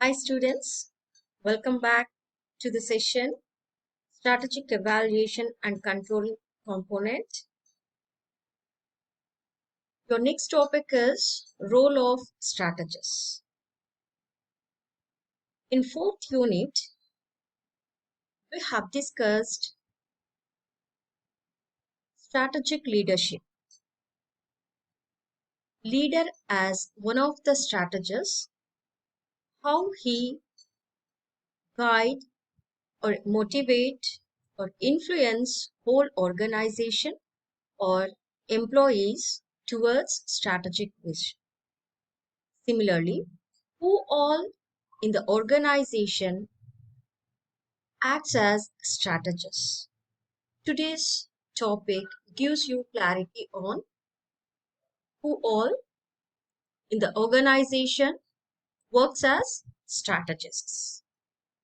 Hi students, welcome back to the session Strategic Evaluation and Control Component. Your next topic is Role of Strategists. In fourth unit, we have discussed strategic leadership. Leader as one of the strategists, how he guide or motivate or influence whole organization or employees towards strategic vision. Similarly, who all in the organization acts as strategists. Today's topic gives you clarity on who all in the organization works as strategists.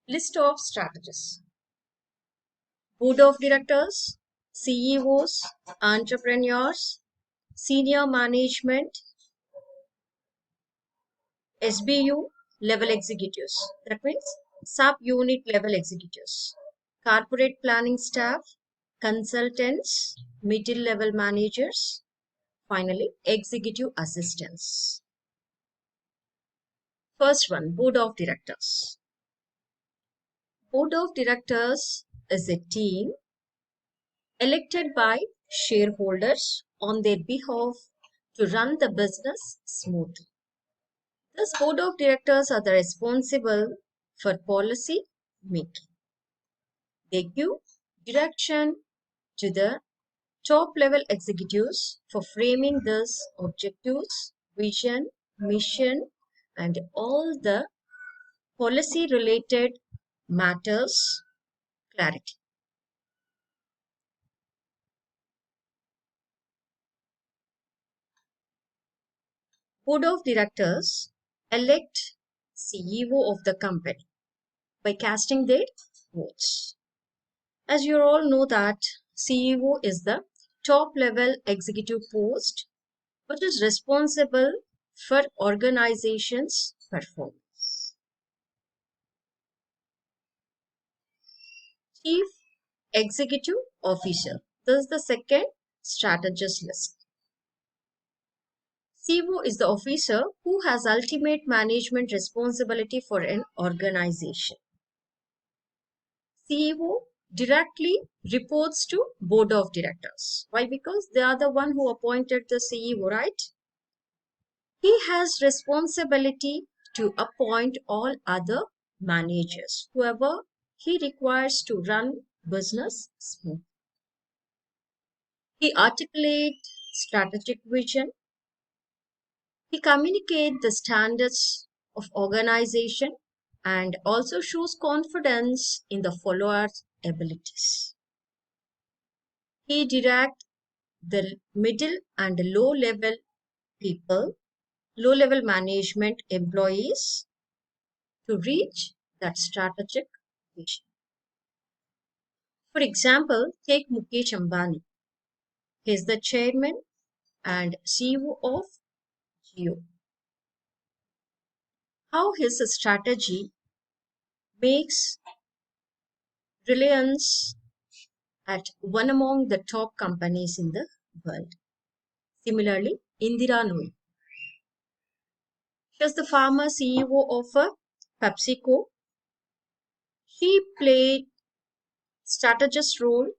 List of strategists. Board of directors, CEOs, entrepreneurs, senior management, SBU level executives. That means sub-unit level executives. Corporate planning staff, consultants, middle level managers, finally executive assistants. First one, board of directors. Board of directors is a team elected by shareholders on their behalf to run the business smoothly. Thus, board of directors are the responsible for policy making. They give direction to the top level executives for framing these objectives, vision, mission, and all the policy related matters clarity. Board of directors elect CEO of the company by casting their votes. As you all know that CEO is the top level executive post which is responsible for organization's performance. Chief Executive Officer. This is the second strategist list. CEO is the officer who has ultimate management responsibility for an organization. CEO directly reports to board of directors. Why? Because they are the one who appointed the CEO, right? He has responsibility to appoint all other managers, whoever he requires to run business smooth. He articulates strategic vision. He communicates the standards of organization and also shows confidence in the followers' abilities. He directs the middle and low level people, low level management employees to reach that strategic vision. For example, take Mukesh Ambani. He is the chairman and CEO of Jio. How his strategy makes Reliance at one among the top companies in the world. Similarly, Indira Nooyi. She is the former CEO of PepsiCo. She played strategist role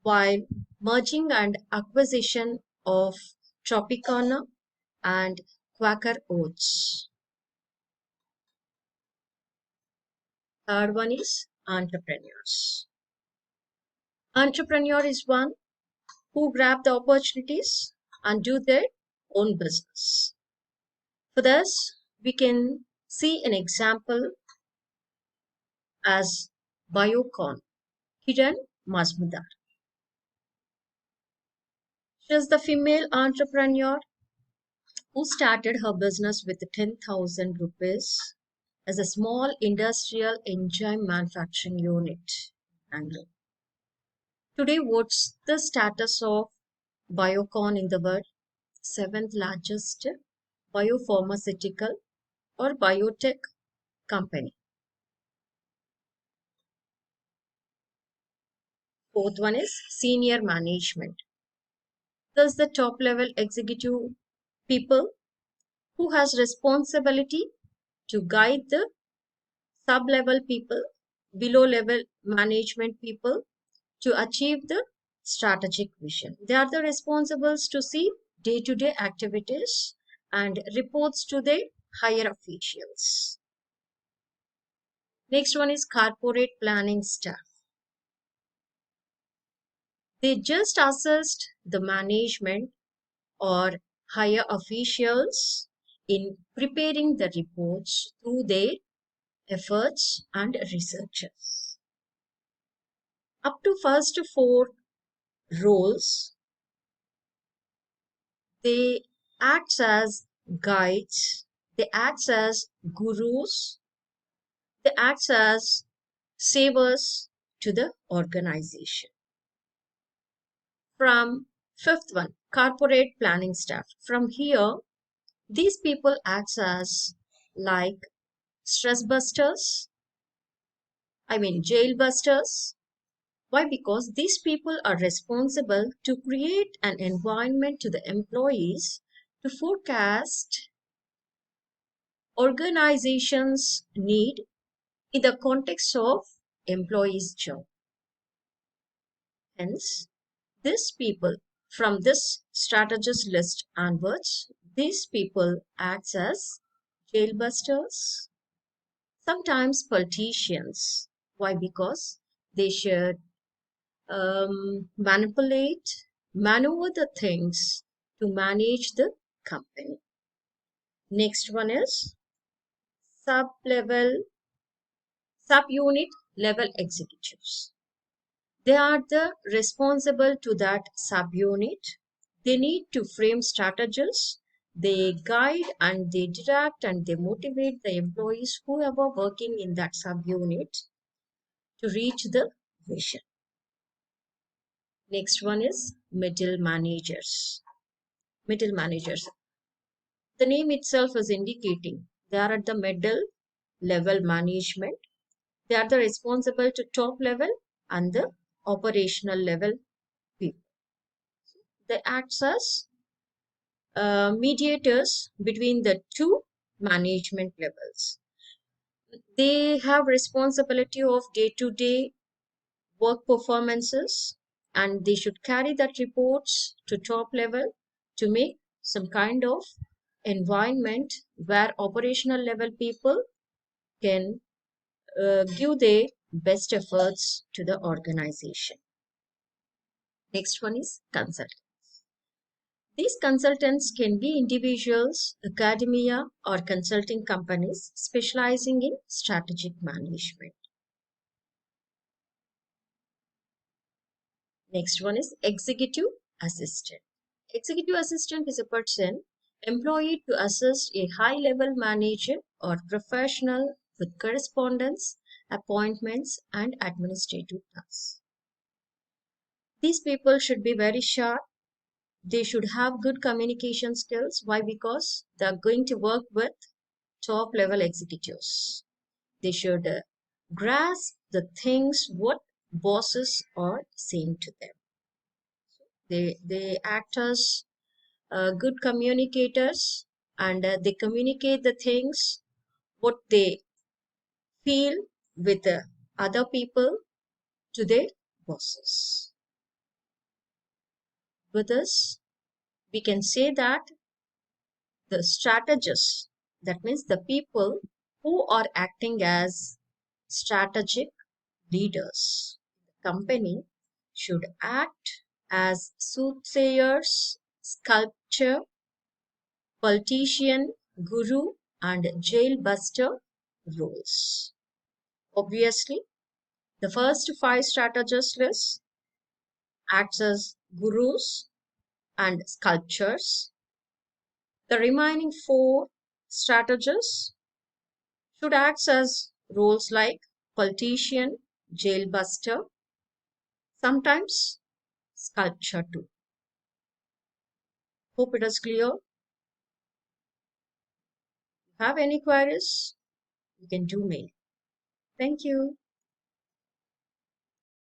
while merging and acquisition of Tropicana and Quaker Oats. Third one is entrepreneurs. Entrepreneur is one who grab the opportunities and do their own business. For this, we can see an example as Biocon, Kiran Mazmudar. She is the female entrepreneur who started her business with 10,000 rupees as a small industrial enzyme manufacturing unit in Bangalore. Today, what's the status of Biocon in the world? Seventh largest biopharmaceutical or biotech company. Fourth one is senior management. Thus the top level executive people who has responsibility to guide the sub level people, below level management people to achieve the strategic vision. They are the responsibles to see day-to-day activities and reports to the higher officials. Next one is corporate planning staff. They just assist the management or higher officials in preparing the reports through their efforts and researches. Up to first four roles, they act as guides, they act as gurus, they act as savers to the organization. From fifth one, corporate planning staff. From here, these people act as like stress busters, jail busters. Why? Because these people are responsible to create an environment to the employees to forecast organizations' need in the context of employees' job. Hence, these people from this strategist list onwards, these people act as jailbusters, sometimes politicians. Why? Because they should manipulate, maneuver the things to manage the company. Next one is sub-level, sub-unit level executives. They are the responsible to that subunit. They need to frame strategies. They guide and they direct and they motivate the employees whoever working in that subunit to reach the vision. Next one is middle managers. Middle managers. The name itself is indicating they are at the middle level management. They are the responsible to top level and the operational level people. They act as mediators between the two management levels. They have responsibility of day-to-day work performances and they should carry that reports to top level to make some kind of environment where operational level people can give their best efforts to the organization. Next one is consultants. These consultants can be individuals, academia, or consulting companies specializing in strategic management. Next one is executive assistant. Executive assistant is a person employed to assist a high-level manager or professional with correspondence, appointments, and administrative tasks. These people should be very sharp. They should have good communication skills. Why? Because they are going to work with top level executives. They should grasp the things what bosses are saying to them. They act as good communicators and they communicate the things what they feel with other people to their bosses. With this, we can say that the strategists, that means the people who are acting as strategic leaders, the company should act as soothsayers, sculptor, politician, guru, and jailbuster roles. Obviously, the first five strategist lists acts as gurus and sculptors. The remaining four strategists should act as roles like politician, jailbuster, sometimes sculpture too. Hope it is clear. If you have any queries, you can do mail. Thank you.